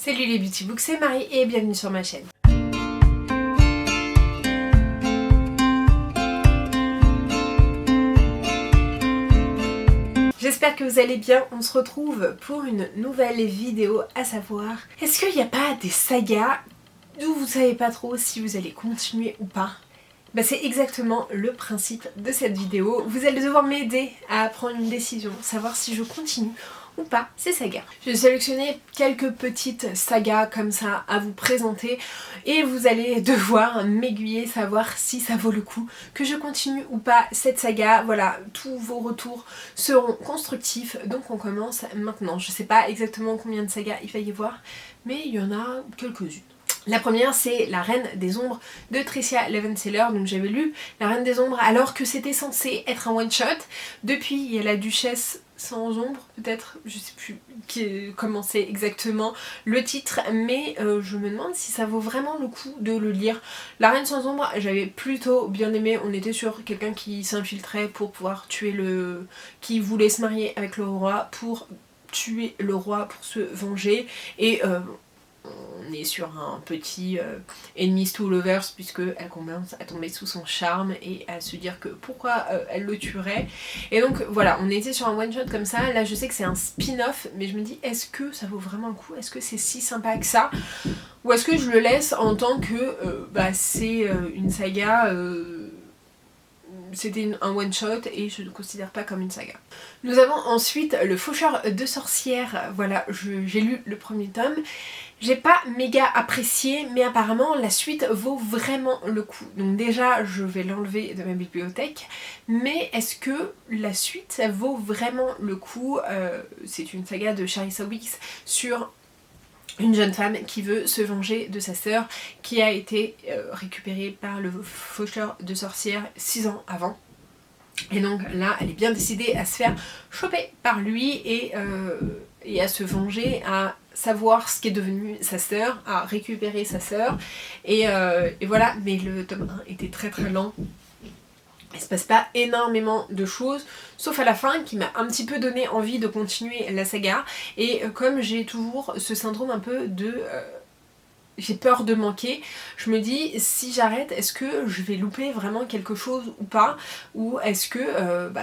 Salut les Beauty Books, c'est Marie et bienvenue sur ma chaîne. J'espère que vous allez bien, on se retrouve pour une nouvelle vidéo, à savoir, est-ce qu'il n'y a pas des sagas d'où vous savez pas trop si vous allez continuer ou pas? Bah c'est exactement le principe de cette vidéo. Vous allez devoir m'aider à prendre une décision, savoir si je continue ou pas ces sagas. J'ai sélectionné quelques petites sagas comme ça à vous présenter et vous allez devoir m'aiguiller, savoir si ça vaut le coup que je continue ou pas cette saga. Voilà, tous vos retours seront constructifs, donc on commence maintenant. Je sais pas exactement combien de sagas il va y avoir, mais il y en a quelques-unes. La première c'est La Reine des Ombres de Tricia Levenseller. Donc j'avais lu La Reine des Ombres alors que c'était censé être un one shot. Depuis il y a La Duchesse sans ombre peut-être, je sais plus comment c'est exactement le titre, mais je me demande si ça vaut vraiment le coup de le lire. La Reine sans ombre j'avais plutôt bien aimé, on était sur quelqu'un qui s'infiltrait pour pouvoir tuer qui voulait se marier avec le roi pour tuer le roi pour se venger et on est sur un petit enemies to lovers puisque elle commence à tomber sous son charme et à se dire que pourquoi elle le tuerait. Et donc voilà, on était sur un one shot comme ça. Là je sais que c'est un spin-off, mais je me dis est-ce que ça vaut vraiment le coup? Est-ce que c'est si sympa que ça? Ou est-ce que je le laisse en tant que c'est une saga, c'était un one shot et je ne considère pas comme une saga. Nous avons ensuite Le Faucheur de sorcières. Voilà, j'ai lu le premier tome. J'ai pas méga apprécié, mais apparemment la suite vaut vraiment le coup. Donc déjà je vais l'enlever de ma bibliothèque, mais est-ce que la suite ça vaut vraiment le coup? C'est une saga de Charissa Weeks sur une jeune femme qui veut se venger de sa sœur qui a été récupérée par le faucheur de sorcières 6 ans avant. Et donc là elle est bien décidée à se faire choper par lui et à se venger, à savoir ce qu'est devenu sa sœur, à récupérer sa sœur et voilà. Mais le tome 1 était très très lent. Il se passe pas énormément de choses, sauf à la fin qui m'a un petit peu donné envie de continuer la saga. Et comme j'ai toujours ce syndrome un peu de... j'ai peur de manquer, je me dis si j'arrête est-ce que je vais louper vraiment quelque chose ou pas, ou est-ce que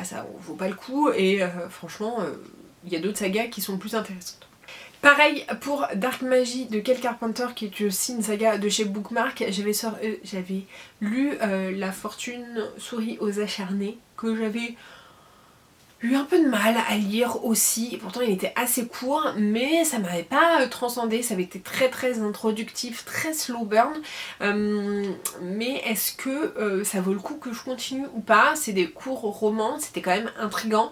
ça vaut pas le coup et franchement il y a d'autres sagas qui sont plus intéressantes. Pareil pour Dark Magie de Kel Carpenter qui est aussi une saga de chez Bookmark. J'avais lu La Fortune sourit aux acharnés que j'avais eu un peu de mal à lire aussi, et pourtant il était assez court, mais ça m'avait pas transcendé, ça avait été très très introductif, très slow burn, mais est-ce que ça vaut le coup que je continue ou pas? C'est des courts romans, c'était quand même intriguant,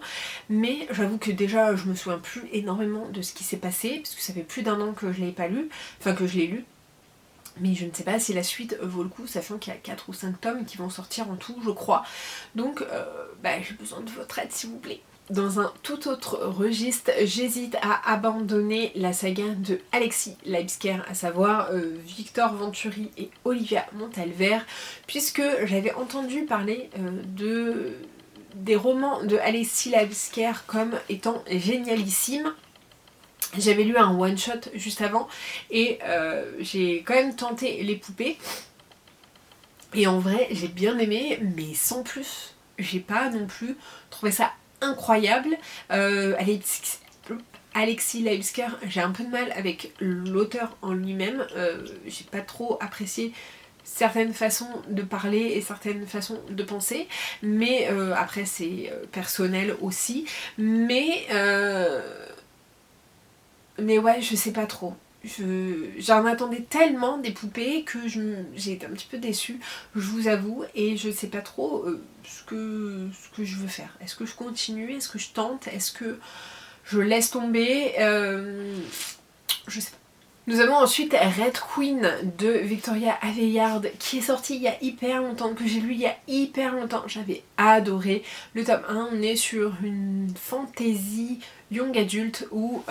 mais j'avoue que déjà je me souviens plus énormément de ce qui s'est passé, parce que ça fait plus d'1 an que je l'ai pas lu, enfin que je l'ai lu. Mais je ne sais pas si la suite vaut le coup, sachant qu'il y a 4 ou 5 tomes qui vont sortir en tout, je crois. Donc j'ai besoin de votre aide s'il vous plaît. Dans un tout autre registre, j'hésite à abandonner la saga de Alexis Laibscher, à savoir Victor Venturi et Olivia Montalver, puisque j'avais entendu parler des romans de Alexis Laibscher comme étant génialissimes. J'avais lu un one shot juste avant et j'ai quand même tenté Les Poupées et en vrai j'ai bien aimé, mais sans plus. J'ai pas non plus trouvé ça incroyable. Alexis Laibscher, j'ai un peu de mal avec l'auteur en lui-même, j'ai pas trop apprécié certaines façons de parler et certaines façons de penser, mais après c'est personnel aussi, mais ouais, je sais pas trop. J'en attendais tellement des poupées que j'ai été un petit peu déçue, je vous avoue, et je sais pas trop ce que je veux faire. Est-ce que je continue? Est-ce que je tente? Est-ce que je laisse tomber? Je sais pas. Nous avons ensuite Red Queen de Victoria Aveyard qui est sorti il y a hyper longtemps, que j'ai lu il y a hyper longtemps. J'avais adoré. Le tome 1, on est sur une fantasy young adulte où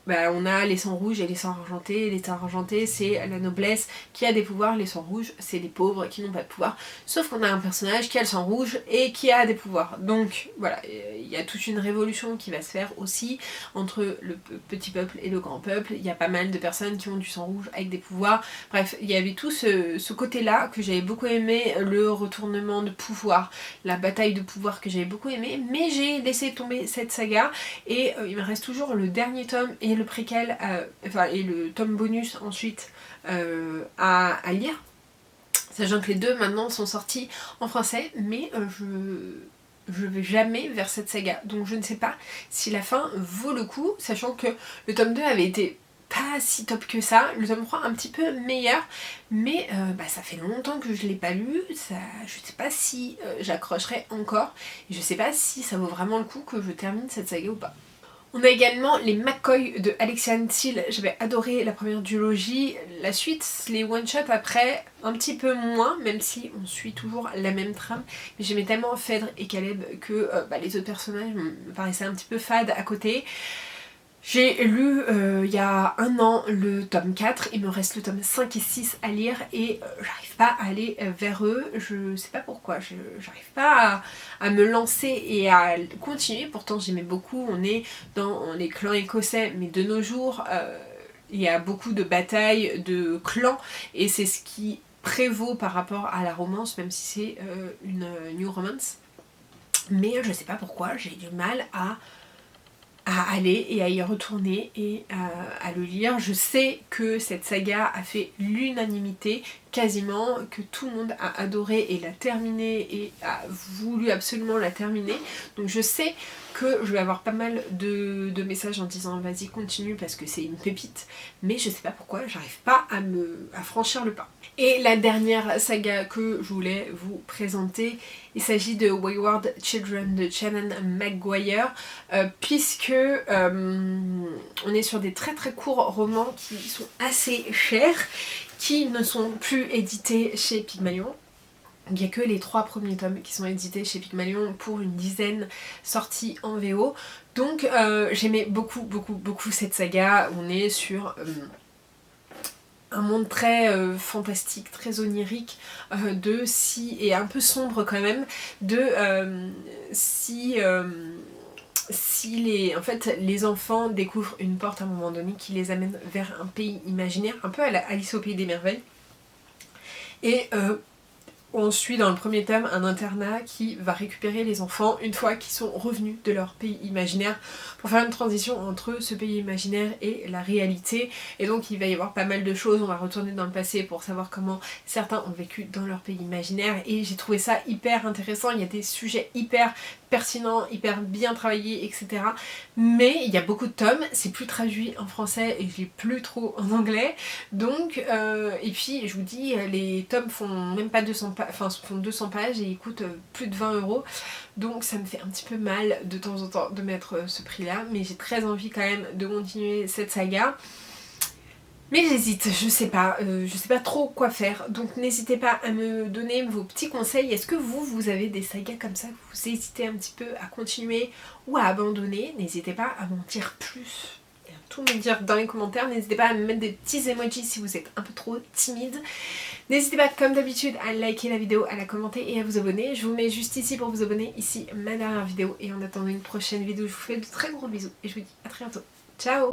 bah, on a les sangs rouges et les sangs argentés. Les sangs argentés, c'est la noblesse qui a des pouvoirs, les sangs rouges, c'est les pauvres qui n'ont pas de pouvoir. Sauf qu'on a un personnage qui a le sang rouge et qui a des pouvoirs. Donc voilà, il y a toute une révolution qui va se faire aussi entre le petit peuple et le grand peuple. Il y a pas mal de personnes qui ont du sang rouge avec des pouvoirs. Bref, il y avait tout ce côté-là que j'avais beaucoup aimé, le retournement de pouvoir, la bataille de pouvoir que j'avais beaucoup aimé, mais j'ai laissé tomber cette saga et il me reste toujours le dernier tome et le préquel, et le tome bonus ensuite à lire, sachant que les deux maintenant sont sortis en français, mais je vais jamais vers cette saga, donc je ne sais pas si la fin vaut le coup, sachant que le tome 2 avait été pas si top que ça, le tome 3 un petit peu meilleur, mais ça fait longtemps que je l'ai pas lu, ça, je sais pas si j'accrocherai encore, et je sais pas si ça vaut vraiment le coup que je termine cette saga ou pas. On a également les McCoy de Alexiane Thiel, j'avais adoré la première duologie, la suite, les one-shots après, un petit peu moins, même si on suit toujours la même trame, mais j'aimais tellement Phèdre et Caleb que les autres personnages me paraissaient un petit peu fades à côté. J'ai lu il y a un an le tome 4, il me reste le tome 5 et 6 à lire et j'arrive pas à aller vers eux, je sais pas pourquoi, j'arrive pas à me lancer et à continuer, pourtant j'aimais beaucoup, on est dans les clans écossais, mais de nos jours il y a beaucoup de batailles, de clans, et c'est ce qui prévaut par rapport à la romance, même si c'est une new romance, mais je sais pas pourquoi, j'ai du mal à aller et à y retourner et à le lire. Je sais que cette saga a fait l'unanimité quasiment, que tout le monde a adoré et l'a terminée et a voulu absolument la terminer, donc je sais que je vais avoir pas mal de messages en disant vas-y continue parce que c'est une pépite, mais je sais pas pourquoi j'arrive pas à franchir le pas. Et la dernière saga que je voulais vous présenter, il s'agit de Wayward Children de Shannon McGuire, puisque on est sur des très très courts romans qui sont assez chers, qui ne sont plus édités chez Pygmalion. Il n'y a que les 3 premiers tomes qui sont édités chez Pygmalion pour une dizaine sortis en VO. Donc j'aimais beaucoup cette saga. On est sur un monde très fantastique, très onirique, et un peu sombre quand même, si les enfants découvrent une porte à un moment donné qui les amène vers un pays imaginaire, un peu à la Alice au pays des merveilles, et on suit dans le premier tome un internat qui va récupérer les enfants une fois qu'ils sont revenus de leur pays imaginaire pour faire une transition entre ce pays imaginaire et la réalité, et donc il va y avoir pas mal de choses, on va retourner dans le passé pour savoir comment certains ont vécu dans leur pays imaginaire, et j'ai trouvé ça hyper intéressant, il y a des sujets hyper pertinents, hyper bien travaillés, etc. Mais il y a beaucoup de tomes, c'est plus traduit en français et je lis plus trop en anglais, donc et puis je vous dis, les tomes font même pas 200 pages et ils coûtent plus de 20 €, donc ça me fait un petit peu mal de temps en temps de mettre ce prix là, mais j'ai très envie quand même de continuer cette saga. Mais j'hésite, je sais pas trop quoi faire, donc n'hésitez pas à me donner vos petits conseils. Est-ce que vous avez des sagas comme ça que vous hésitez un petit peu à continuer ou à abandonner? N'hésitez pas à m'en dire plus et à tout me dire dans les commentaires. N'hésitez pas à me mettre des petits emojis si vous êtes un peu trop timide. N'hésitez pas comme d'habitude à liker la vidéo, à la commenter et à vous abonner. Je vous mets juste ici pour vous abonner, ici ma dernière vidéo, et en attendant une prochaine vidéo, je vous fais de très gros bisous et je vous dis à très bientôt. Ciao!